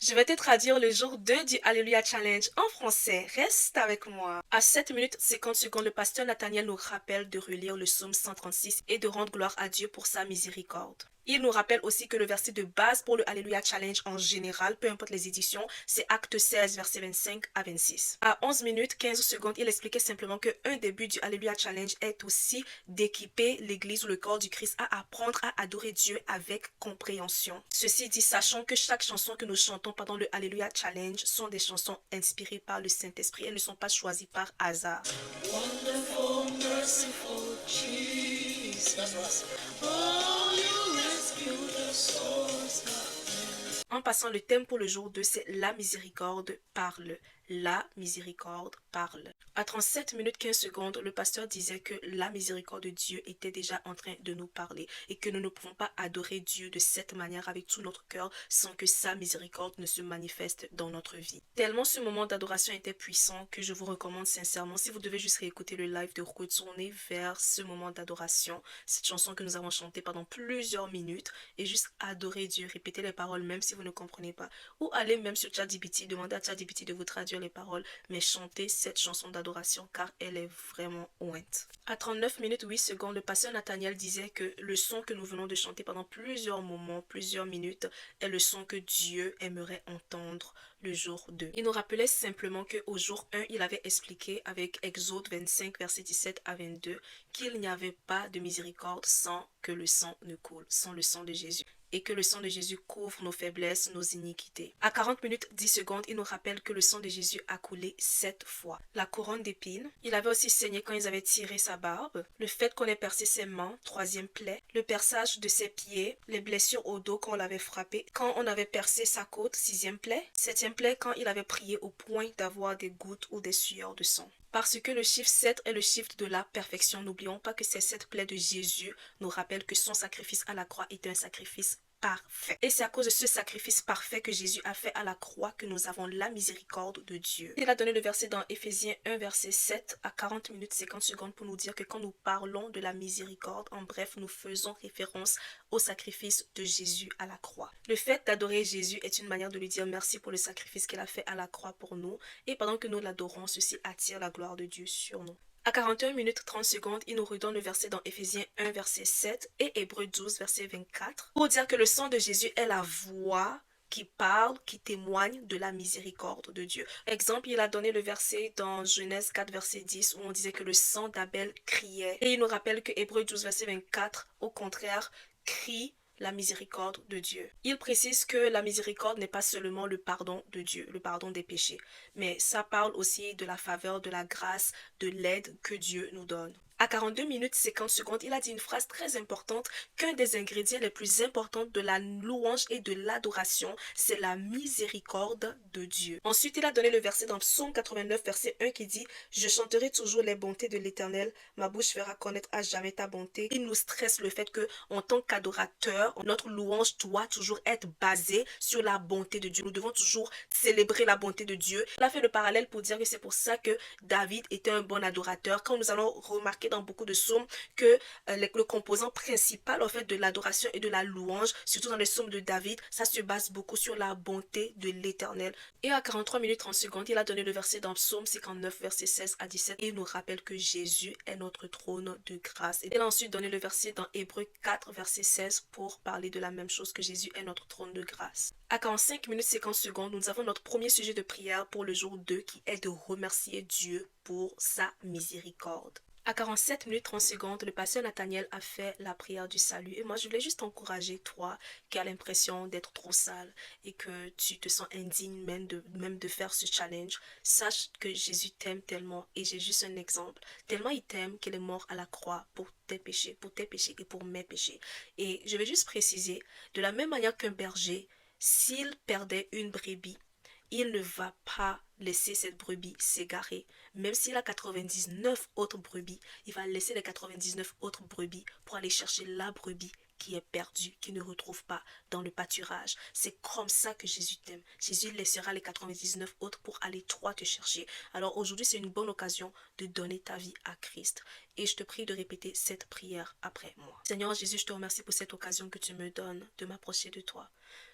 Je vais te traduire le jour 2 du Alléluia Challenge en français. Reste avec moi. À 7 minutes 50 secondes, le pasteur Nathaniel nous rappelle de relire le psaume 136 et de rendre gloire à Dieu pour sa miséricorde. Il nous rappelle aussi que le verset de base pour le Alléluia Challenge en général, peu importe les éditions, c'est Acte 16, verset 25 à 26. À 11 minutes 15 secondes, il expliquait simplement que un des buts du Alléluia Challenge est aussi d'équiper l'Église ou le corps du Christ à apprendre à adorer Dieu avec compréhension. Ceci dit, sachant que chaque chanson que nous chantons pendant le Alléluia Challenge sont des chansons inspirées par le Saint-Esprit. Elles ne sont pas choisies par hasard. Wonderful, merciful Jesus. Oh, you rescued the souls of men. En passant, le thème pour le jour 2, c'est La miséricorde parle. La miséricorde parle. À 37 minutes 15 secondes, le pasteur disait que la miséricorde de Dieu était déjà en train de nous parler et que nous ne pouvons pas adorer Dieu de cette manière avec tout notre cœur sans que sa miséricorde ne se manifeste dans notre vie. Tellement ce moment d'adoration était puissant que je vous recommande sincèrement, si vous devez juste réécouter le live, de retourner vers ce moment d'adoration, cette chanson que nous avons chantée pendant plusieurs minutes et juste adorer Dieu, répéter les paroles même si vous ne comprenez pas, ou aller même sur ChatGPT, demander à ChatGPT de vous traduire les paroles, mais chanter cette chanson d'adoration car elle est vraiment ouinte. À 39 minutes 8 secondes, le pasteur Nathaniel disait que le son que nous venons de chanter pendant plusieurs moments, plusieurs minutes, est le son que Dieu aimerait entendre le jour 2. Il nous rappelait simplement qu'au jour 1, il avait expliqué avec Exode 25, verset 17 à 22, qu'il n'y avait pas de miséricorde sans que le sang ne coule, sans le sang de Jésus, et que le sang de Jésus couvre nos faiblesses, nos iniquités. À 40 minutes 10 secondes, il nous rappelle que le sang de Jésus a coulé 7 fois. La couronne d'épines, il avait aussi saigné quand ils avaient tiré sa barbe, le fait qu'on ait percé ses mains, 3e plaie, le perçage de ses pieds, les blessures au dos quand on l'avait frappé, quand on avait percé sa côte, 6e plaie, 7e plaie quand il avait prié au point d'avoir des gouttes ou des sueurs de sang. Parce que le chiffre 7 est le chiffre de la perfection, n'oublions pas que ces 7 plaies de Jésus nous rappellent que son sacrifice à la croix était un sacrifice parfait. Et c'est à cause de ce sacrifice parfait que Jésus a fait à la croix que nous avons la miséricorde de Dieu. Il a donné le verset dans Éphésiens 1, verset 7 à 40 minutes 50 secondes pour nous dire que quand nous parlons de la miséricorde, en bref, nous faisons référence au sacrifice de Jésus à la croix. Le fait d'adorer Jésus est une manière de lui dire merci pour le sacrifice qu'il a fait à la croix pour nous. Et pendant que nous l'adorons, ceci attire la gloire de Dieu sur nous. À 41 minutes 30 secondes, il nous redonne le verset dans Éphésiens 1, verset 7 et Hébreux 12, verset 24, pour dire que le sang de Jésus est la voix qui parle, qui témoigne de la miséricorde de Dieu. Exemple, il a donné le verset dans Genèse 4, verset 10, où on disait que le sang d'Abel criait. Et il nous rappelle que Hébreux 12, verset 24, au contraire, crie la miséricorde de Dieu. Il précise que la miséricorde n'est pas seulement le pardon de Dieu, le pardon des péchés, mais ça parle aussi de la faveur, de la grâce, de l'aide que Dieu nous donne. À 42 minutes 50 secondes, il a dit une phrase très importante, qu'un des ingrédients les plus importants de la louange et de l'adoration, c'est la miséricorde de Dieu. Ensuite, il a donné le verset dans Psaume 89, verset 1 qui dit « Je chanterai toujours les bontés de l'Éternel, ma bouche fera connaître à jamais ta bonté. » Il nous stresse le fait que, en tant qu'adorateur, notre louange doit toujours être basée sur la bonté de Dieu. Nous devons toujours célébrer la bonté de Dieu. Il a fait le parallèle pour dire que c'est pour ça que David était un bon adorateur. Quand nous allons remarquer dans beaucoup de psaumes que le composant principal en fait de l'adoration et de la louange, surtout dans les psaumes de David, ça se base beaucoup sur la bonté de l'Éternel. Et à 43 minutes 30 secondes, il a donné le verset dans Psaume 59, verset 16 à 17, et il nous rappelle que Jésus est notre trône de grâce. Et il a ensuite donné le verset dans Hébreux 4, verset 16 pour parler de la même chose, que Jésus est notre trône de grâce. À 45 minutes 50 secondes, nous avons notre premier sujet de prière pour le jour 2 qui est de remercier Dieu pour sa miséricorde. À 47 minutes 30 secondes, le pasteur Nathaniel a fait la prière du salut. Et moi, je voulais juste encourager toi qui as l'impression d'être trop sale et que tu te sens indigne même de faire ce challenge. Sache que Jésus t'aime tellement, et j'ai juste un exemple. Tellement il t'aime qu'il est mort à la croix pour tes péchés et pour mes péchés. Et je vais juste préciser, de la même manière qu'un berger, s'il perdait une brebis, il ne va pas laisser cette brebis s'égarer. Même s'il a 99 autres brebis, il va laisser les 99 autres brebis pour aller chercher la brebis qui est perdue, qui ne retrouve pas dans le pâturage. C'est comme ça que Jésus t'aime. Jésus laissera les 99 autres pour aller toi te chercher. Alors aujourd'hui, c'est une bonne occasion de donner ta vie à Christ. Et je te prie de répéter cette prière après moi. Seigneur Jésus, je te remercie pour cette occasion que tu me donnes de m'approcher de toi.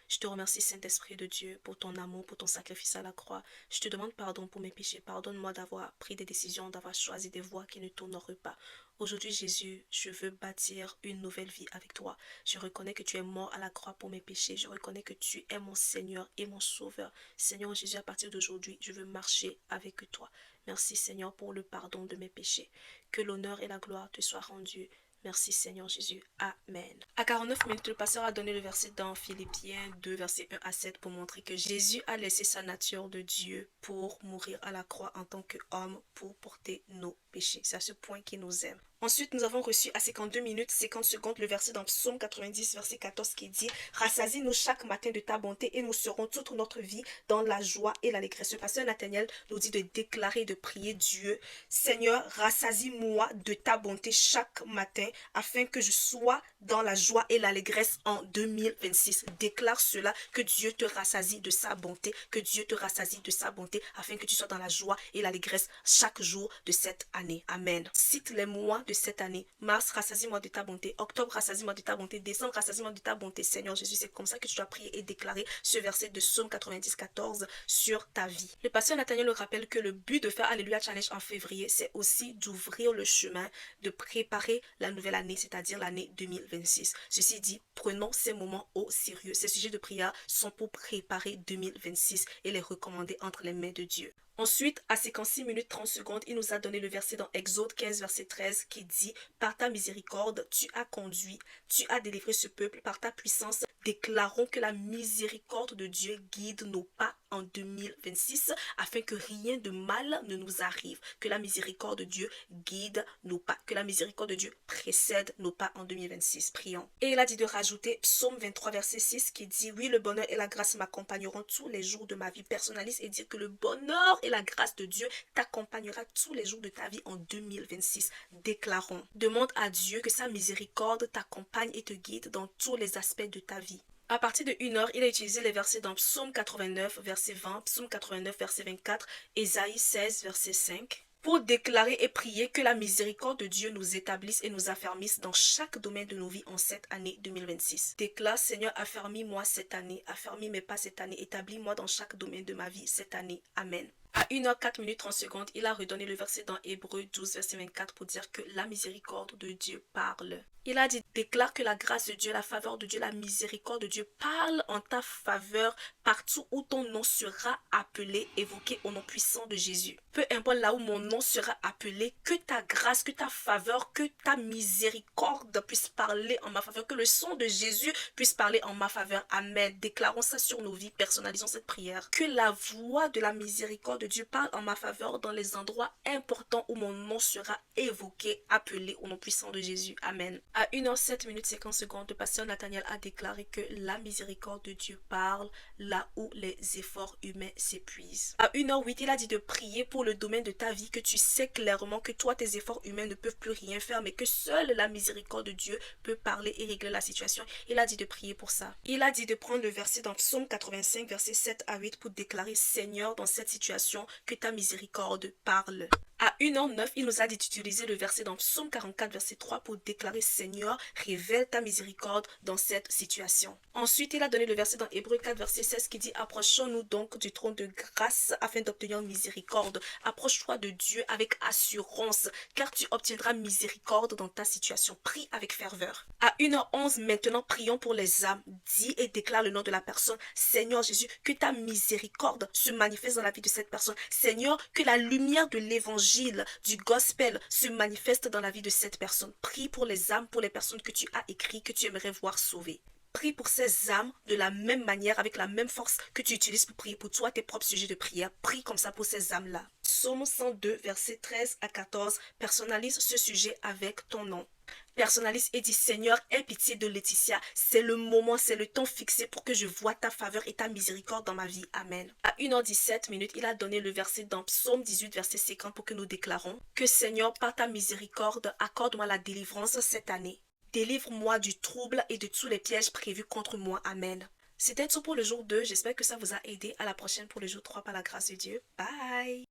Je te remercie, Saint-Esprit de Dieu, pour ton amour, pour ton sacrifice à la croix. Je te demande pardon pour mes péchés. Pardonne-moi d'avoir pris des décisions, d'avoir choisi des voies qui ne t'honorent pas. Aujourd'hui, Jésus, je veux bâtir une nouvelle vie avec toi. Je reconnais que tu es mort à la croix pour mes péchés. Je reconnais que tu es mon Seigneur et mon Sauveur. Seigneur Jésus, à partir d'aujourd'hui, je veux marcher avec toi. Merci, Seigneur, pour le pardon de mes péchés. Que l'honneur et la gloire te soient rendus. Merci Seigneur Jésus. Amen. À 49 minutes, le pasteur a donné le verset dans Philippiens 2, versets 1 à 7 pour montrer que Jésus a laissé sa nature de Dieu pour mourir à la croix en tant qu'homme pour porter nos péchés. C'est à ce point qu'il nous aime. Ensuite, nous avons reçu à 52 minutes, 50 secondes, le verset dans Psaume 90, verset 14 qui dit « Rassasie-nous chaque matin de ta bonté et nous serons toute notre vie dans la joie et l'allégresse. » Le pasteur Nathaniel nous dit de déclarer et de prier Dieu « Seigneur, rassasie-moi de ta bonté chaque matin afin que je sois dans la joie et l'allégresse en 2026. » Déclare cela, que Dieu te rassasie de sa bonté, que Dieu te rassasie de sa bonté afin que tu sois dans la joie et l'allégresse chaque jour de cette année. Amen. Cite les mois de cette année. Mars, rassasie-moi de ta bonté. Octobre, rassasie-moi de ta bonté. Décembre, rassasie-moi de ta bonté. Seigneur Jésus, c'est comme ça que tu dois prier et déclarer ce verset de Psaume 90, 14 sur ta vie. Le pasteur Nathaniel nous rappelle que le but de faire Alléluia Challenge en février, c'est aussi d'ouvrir le chemin, de préparer la nouvelle année, c'est-à-dire l'année 2026. Ceci dit, prenons ces moments au sérieux. Ces sujets de prière sont pour préparer 2026 et les recommander entre les mains de Dieu. Ensuite, à 56 minutes 30 secondes, il nous a donné le verset dans Exode 15, verset 13 qui dit « Par ta miséricorde, tu as conduit, tu as délivré ce peuple par ta puissance. Déclarons que la miséricorde de Dieu guide nos pas en 2026 afin que rien de mal ne nous arrive. Que la miséricorde de Dieu guide nos pas, que la miséricorde de Dieu précède nos pas en 2026. Prions. Et il a dit de rajouter Psaume 23, verset 6 qui dit « Oui, le bonheur et la grâce m'accompagneront tous les jours de ma vie. » Personnalise et dire que le bonheur et la grâce de Dieu t'accompagnera tous les jours de ta vie en 2026. Déclarons. Demande à Dieu que sa miséricorde t'accompagne et te guide dans tous les aspects de ta vie. À partir de 1 heure, il a utilisé les versets dans Psaume 89, verset 20, Psaume 89, verset 24, Ésaïe 16, verset 5, pour déclarer et prier que la miséricorde de Dieu nous établisse et nous affermisse dans chaque domaine de nos vies en cette année 2026. Déclare, Seigneur, affermis-moi cette année, affermis mes pas cette année, établis-moi dans chaque domaine de ma vie cette année. Amen. À 1 heure 4 minutes 30 secondes, il a redonné le verset dans Hébreux 12, verset 24 pour dire que la miséricorde de Dieu parle. Il a dit, déclare que la grâce de Dieu, la faveur de Dieu, la miséricorde de Dieu parle en ta faveur partout où ton nom sera appelé, évoqué au nom puissant de Jésus. Peu importe là où mon nom sera appelé, que ta grâce, que ta faveur, que ta miséricorde puisse parler en ma faveur, que le sang de Jésus puisse parler en ma faveur. Amen. Déclarons ça sur nos vies, personnalisons cette prière. Que la voix de la miséricorde de Dieu parle en ma faveur dans les endroits importants où mon nom sera évoqué, appelé au nom puissant de Jésus. Amen. À 1 heure 7 minutes 50 secondes, le pasteur Nathaniel a déclaré que la miséricorde de Dieu parle là où les efforts humains s'épuisent. À 1 heure 8, il a dit de prier pour le domaine de ta vie que tu sais clairement que toi, tes efforts humains ne peuvent plus rien faire, mais que seule la miséricorde de Dieu peut parler et régler la situation. Il a dit de prier pour ça. Il a dit de prendre le verset dans Psaume 85, versets 7 à 8 pour déclarer Seigneur dans cette situation que ta miséricorde parle. À 1 heure 9, il nous a dit d'utiliser le verset dans Psaume 44, verset 3 pour déclarer Seigneur, révèle ta miséricorde dans cette situation. Ensuite, il a donné le verset dans Hébreux 4, verset 16 qui dit approchons-nous donc du trône de grâce afin d'obtenir miséricorde. Approche-toi de Dieu avec assurance car tu obtiendras miséricorde dans ta situation. Prie avec ferveur. À 1 heure 11, maintenant, prions pour les âmes. Dis et déclare le nom de la personne. Seigneur Jésus, que ta miséricorde se manifeste dans la vie de cette personne. Seigneur, que la lumière de l'évangile du gospel se manifeste dans la vie de cette personne. Prie pour les âmes, pour les personnes que tu as écrites, que tu aimerais voir sauvées. Prie pour ces âmes de la même manière, avec la même force que tu utilises pour prier pour toi, tes propres sujets de prière. Prie comme ça pour ces âmes-là. Psaume 102, versets 13 à 14. Personnalise ce sujet avec ton nom. Personnalise et dis Seigneur, aie pitié de Laetitia. C'est le moment, c'est le temps fixé pour que je voie ta faveur et ta miséricorde dans ma vie. Amen. À 1 heure 17 minutes, il a donné le verset dans Psaume 18, verset 50 pour que nous déclarons que Seigneur, par ta miséricorde, accorde-moi la délivrance cette année. Délivre-moi du trouble et de tous les pièges prévus contre moi. Amen. C'était tout pour le jour 2. J'espère que ça vous a aidé. À la prochaine pour le jour 3 par la grâce de Dieu. Bye.